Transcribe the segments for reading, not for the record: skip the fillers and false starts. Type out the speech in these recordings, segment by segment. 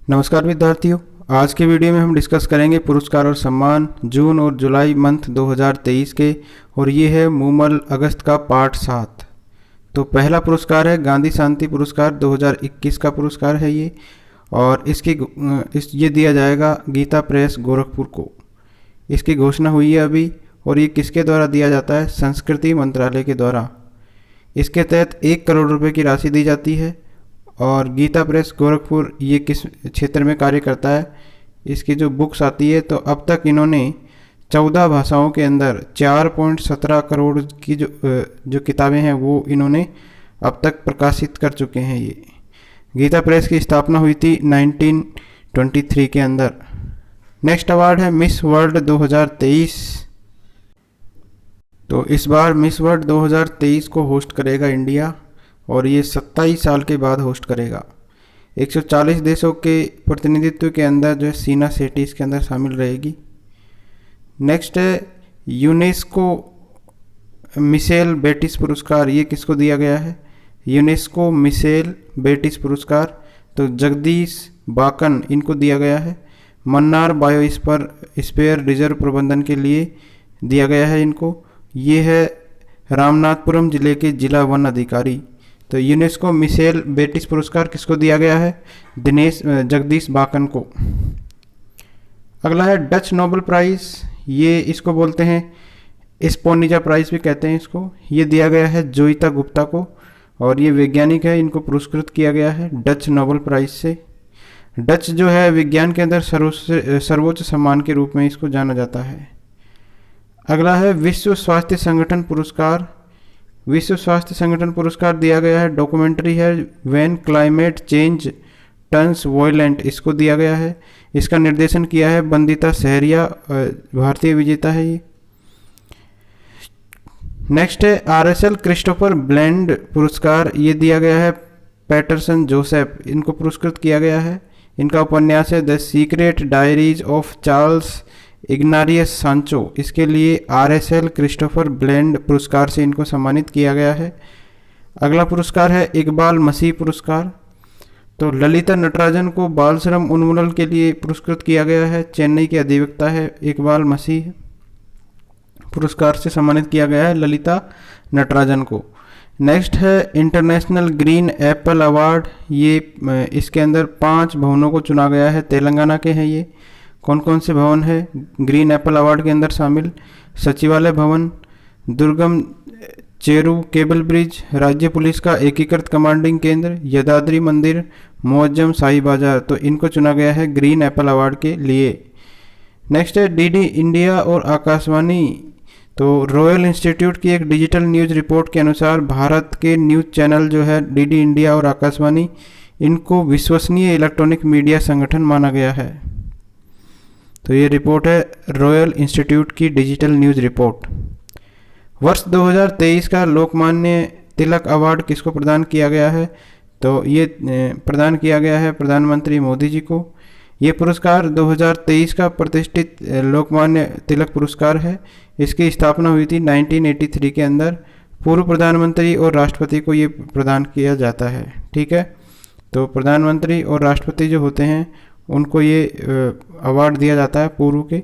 नमस्कार विद्यार्थियों। आज के वीडियो में हम डिस्कस करेंगे पुरस्कार और सम्मान जून और जुलाई मंथ 2023 के, और ये है मूमल अगस्त का पार्ट 7। तो पहला पुरस्कार है गांधी शांति पुरस्कार 2021 का पुरस्कार है ये, और ये दिया जाएगा गीता प्रेस गोरखपुर को। इसकी घोषणा हुई है अभी, और ये किसके द्वारा दिया जाता है? संस्कृति मंत्रालय के द्वारा। इसके तहत 1 करोड़ रुपए की राशि दी जाती है। और गीता प्रेस गोरखपुर ये किस क्षेत्र में कार्य करता है? इसकी जो बुक्स आती है, तो अब तक इन्होंने 14 भाषाओं के अंदर 4.17 करोड़ की जो किताबें हैं वो इन्होंने अब तक प्रकाशित कर चुके हैं। ये गीता प्रेस की स्थापना हुई थी 1923 के अंदर। नेक्स्ट अवार्ड है मिस वर्ल्ड 2023। तो इस बार मिस वर्ल्ड 2023 को होस्ट करेगा इंडिया, और ये 27 साल के बाद होस्ट करेगा। 140 देशों के प्रतिनिधित्व के अंदर जो है सीना सेठी इसके अंदर शामिल रहेगी। नेक्स्ट है यूनेस्को मिशेल बेटिस पुरस्कार। ये किसको दिया गया है? यूनेस्को मिशेल बेटिस पुरस्कार तो जगदीश बाकन इनको दिया गया है। मन्नार बायोस्फीयर रिजर्व प्रबंधन के लिए दिया गया है इनको। ये है रामनाथपुरम जिले के जिला वन अधिकारी। तो यूनेस्को मिशेल बेटिस पुरस्कार किसको दिया गया है? जगदीश बाकन को। अगला है डच नोबेल प्राइज। ये इसको बोलते हैं स्पोनिजा प्राइज भी कहते हैं इसको। ये दिया गया है जोइता गुप्ता को, और ये वैज्ञानिक है, इनको पुरस्कृत किया गया है डच नोबेल प्राइज से। डच जो है विज्ञान के अंदर सर्वोच्च सम्मान के रूप में इसको जाना जाता है। अगला है विश्व स्वास्थ्य संगठन पुरस्कार। विश्व स्वास्थ्य संगठन पुरस्कार दिया गया है, डॉक्यूमेंट्री है when climate change turns violent, इसको दिया गया है। इसका निर्देशन किया है बंदिता सहरिया, भारतीय विजेता है ये। नेक्स्ट है RSL क्रिस्टोफर ब्लेंड पुरस्कार। ये दिया गया है पैटरसन जोसेफ, इनको पुरस्कृत किया गया है। इनका उपन्यास है the secret diaries of Charles Ignatius Sancho. इसके लिए RSL क्रिस्टोफर ब्लेंड पुरस्कार से इनको सम्मानित किया गया है। अगला पुरस्कार है इकबाल मसीह पुरस्कार। तो ललिता नटराजन को बाल श्रम उन्मूलन के लिए पुरस्कृत किया गया है। चेन्नई के अधिवक्ता है इकबाल मसीह, पुरस्कार से सम्मानित किया गया है ललिता नटराजन को। नेक्स्ट है इंटरनेशनल ग्रीन एप्पल अवार्ड। ये इसके अंदर 5 भवनों को चुना गया है, तेलंगाना के हैं ये। कौन कौन से भवन है ग्रीन एप्पल अवार्ड के अंदर शामिल? सचिवालय भवन, दुर्गम चेरू केबल ब्रिज, राज्य पुलिस का एकीकृत कमांडिंग केंद्र, यदाद्री मंदिर, मुअज्जम शाही बाजार। तो इनको चुना गया है ग्रीन एप्पल अवार्ड के लिए। नेक्स्ट है DD इंडिया और आकाशवाणी। तो रॉयल इंस्टीट्यूट की एक डिजिटल न्यूज़ रिपोर्ट के अनुसार भारत के न्यूज़ चैनल जो है DD इंडिया और आकाशवाणी, इनको विश्वसनीय इलेक्ट्रॉनिक मीडिया संगठन माना गया है। तो ये रिपोर्ट है रॉयल इंस्टीट्यूट की डिजिटल न्यूज़ रिपोर्ट। वर्ष 2023 का लोकमान्य तिलक अवार्ड किसको प्रदान किया गया है? तो ये प्रदान किया गया है प्रधानमंत्री मोदी जी को। ये पुरस्कार 2023 का प्रतिष्ठित लोकमान्य तिलक पुरस्कार है। इसकी स्थापना हुई थी 1983 के अंदर। पूर्व प्रधानमंत्री और राष्ट्रपति को ये प्रदान किया जाता है। ठीक है, तो प्रधानमंत्री और राष्ट्रपति जो होते हैं उनको ये अवार्ड दिया जाता है पूर्व के।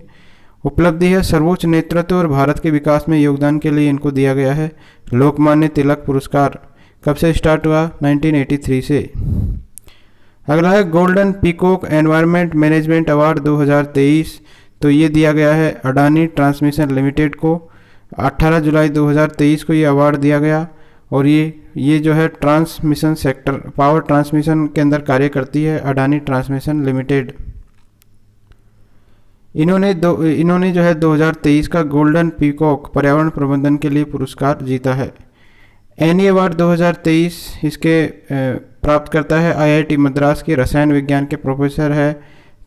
उपलब्धि है सर्वोच्च नेतृत्व और भारत के विकास में योगदान के लिए इनको दिया गया है लोकमान्य तिलक पुरस्कार। कब से स्टार्ट हुआ? 1983 से। अगला है golden peacock environment management award 2023। तो ये दिया गया है अडानी ट्रांसमिशन लिमिटेड को। 18 जुलाई 2023 को ये अवार्ड दिया गया, और ये जो है ट्रांसमिशन सेक्टर, पावर ट्रांसमिशन के अंदर कार्य करती है अडानी ट्रांसमिशन लिमिटेड। इन्होंने जो है 2023 का गोल्डन पीकॉक पर्यावरण प्रबंधन के लिए पुरस्कार जीता है। एनी अवार्ड 2023 इसके प्राप्त करता है IIT मद्रास के रसायन विज्ञान के प्रोफेसर है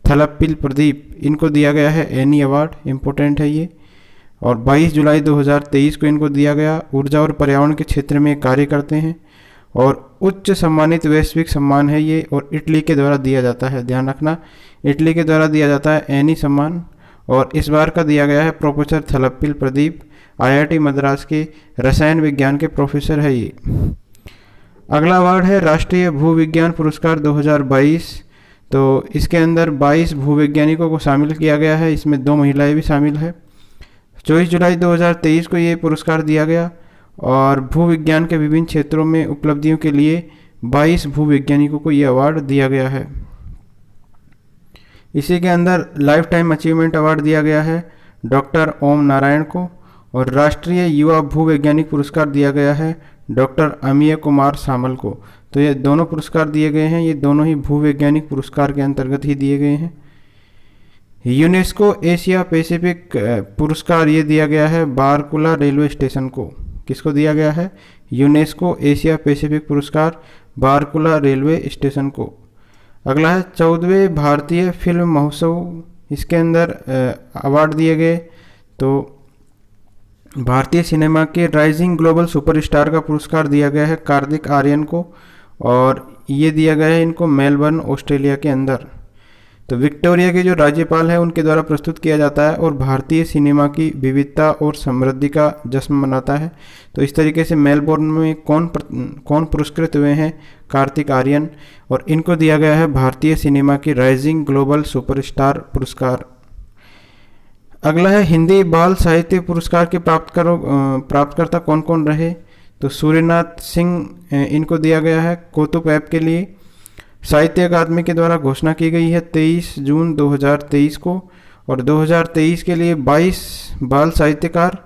थलप्पिल प्रदीप, इनको दिया गया है एनी अवार्ड, इम्पोर्टेंट है ये। और 22 जुलाई 2023 को इनको दिया गया। ऊर्जा और पर्यावरण के क्षेत्र में कार्य करते हैं, और उच्च सम्मानित वैश्विक सम्मान है ये, और इटली के द्वारा दिया जाता है। ध्यान रखना, इटली के द्वारा दिया जाता है एनी सम्मान, और इस बार का दिया गया है प्रोफेसर थलप्पिल प्रदीप, IIT मद्रास के रसायन विज्ञान के प्रोफेसर है ये। अगला अवार्ड है राष्ट्रीय भूविज्ञान पुरस्कार 2022। तो इसके अंदर 22 भूवैज्ञानिकों को शामिल किया गया है, इसमें 2 महिलाएं भी शामिल है। 24 जुलाई 2023 को ये पुरस्कार दिया गया और भूविज्ञान के विभिन्न क्षेत्रों में उपलब्धियों के लिए 22 भूवैज्ञानिकों को ये अवार्ड दिया गया है। इसी के अंदर लाइफ टाइम अचीवमेंट अवार्ड दिया गया है डॉक्टर ओम नारायण को, और राष्ट्रीय युवा भूवैज्ञानिक पुरस्कार दिया गया है डॉक्टर अमीय कुमार सामल को। तो ये दोनों पुरस्कार दिए गए हैं, ये दोनों ही भूवैज्ञानिक पुरस्कार के अंतर्गत ही दिए गए हैं। यूनेस्को एशिया पैसिफिक पुरस्कार ये दिया गया है बारकुला रेलवे स्टेशन को। किसको दिया गया है? यूनेस्को एशिया पैसिफिक पुरस्कार बारकुला रेलवे स्टेशन को। अगला है 14वें भारतीय फिल्म महोत्सव, इसके अंदर अवार्ड दिए गए। तो भारतीय सिनेमा के राइजिंग ग्लोबल सुपरस्टार का पुरस्कार दिया गया है कार्तिक आर्यन को, और ये दिया गया है इनको मेलबर्न ऑस्ट्रेलिया के अंदर। तो विक्टोरिया के जो राज्यपाल हैं उनके द्वारा प्रस्तुत किया जाता है और भारतीय सिनेमा की विविधता और समृद्धि का जश्न मनाता है। तो इस तरीके से मेलबोर्न में कौन पुरस्कृत हुए हैं? कार्तिक आर्यन, और इनको दिया गया है भारतीय सिनेमा की राइजिंग ग्लोबल सुपरस्टार पुरस्कार। अगला है हिंदी बाल साहित्य पुरस्कार के प्राप्तकर्ता कौन कौन रहे? तो सूर्यनाथ सिंह इनको दिया गया है कौतुक ऐप के लिए। साहित्य अकादमी के द्वारा घोषणा की गई है 23 जून 2023 को, और 2023 के लिए 22 बाल साहित्यकार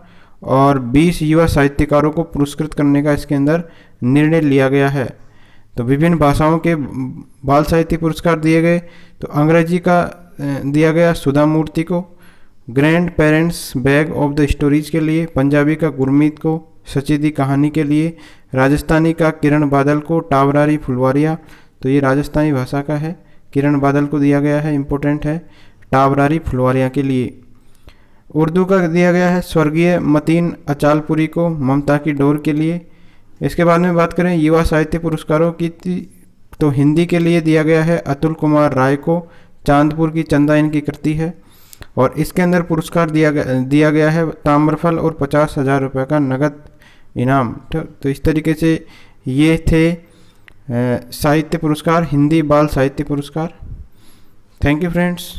और 20 युवा साहित्यकारों को पुरस्कृत करने का इसके अंदर निर्णय लिया गया है। तो विभिन्न भाषाओं के बाल साहित्य पुरस्कार दिए गए। तो अंग्रेजी का दिया गया सुधा मूर्ति को, grand parents bag of the stories के लिए, पंजाबी का गुरमीत को, सचेदी कहानी के लिए, राजस्थानी का किरण बादल को, टावरारी फुलवारिया, तो ये राजस्थानी भाषा का है, किरण बादल को दिया गया है, इम्पोर्टेंट है, टावरारी फुलवारिया के लिए। उर्दू का दिया गया है स्वर्गीय मतीन अचालपुरी को, ममता की डोर के लिए। इसके बाद में बात करें युवा साहित्य पुरस्कारों की, तो हिंदी के लिए दिया गया है अतुल कुमार राय को, चांदपुर की चंदा इनकी कृति है, और इसके अंदर पुरस्कार दिया गया है ताम्रफल और 50,000 रुपये का नगद इनाम। तो इस तरीके से ये थे साहित्य पुरस्कार, हिंदी बाल साहित्य पुरस्कार। Thank you friends.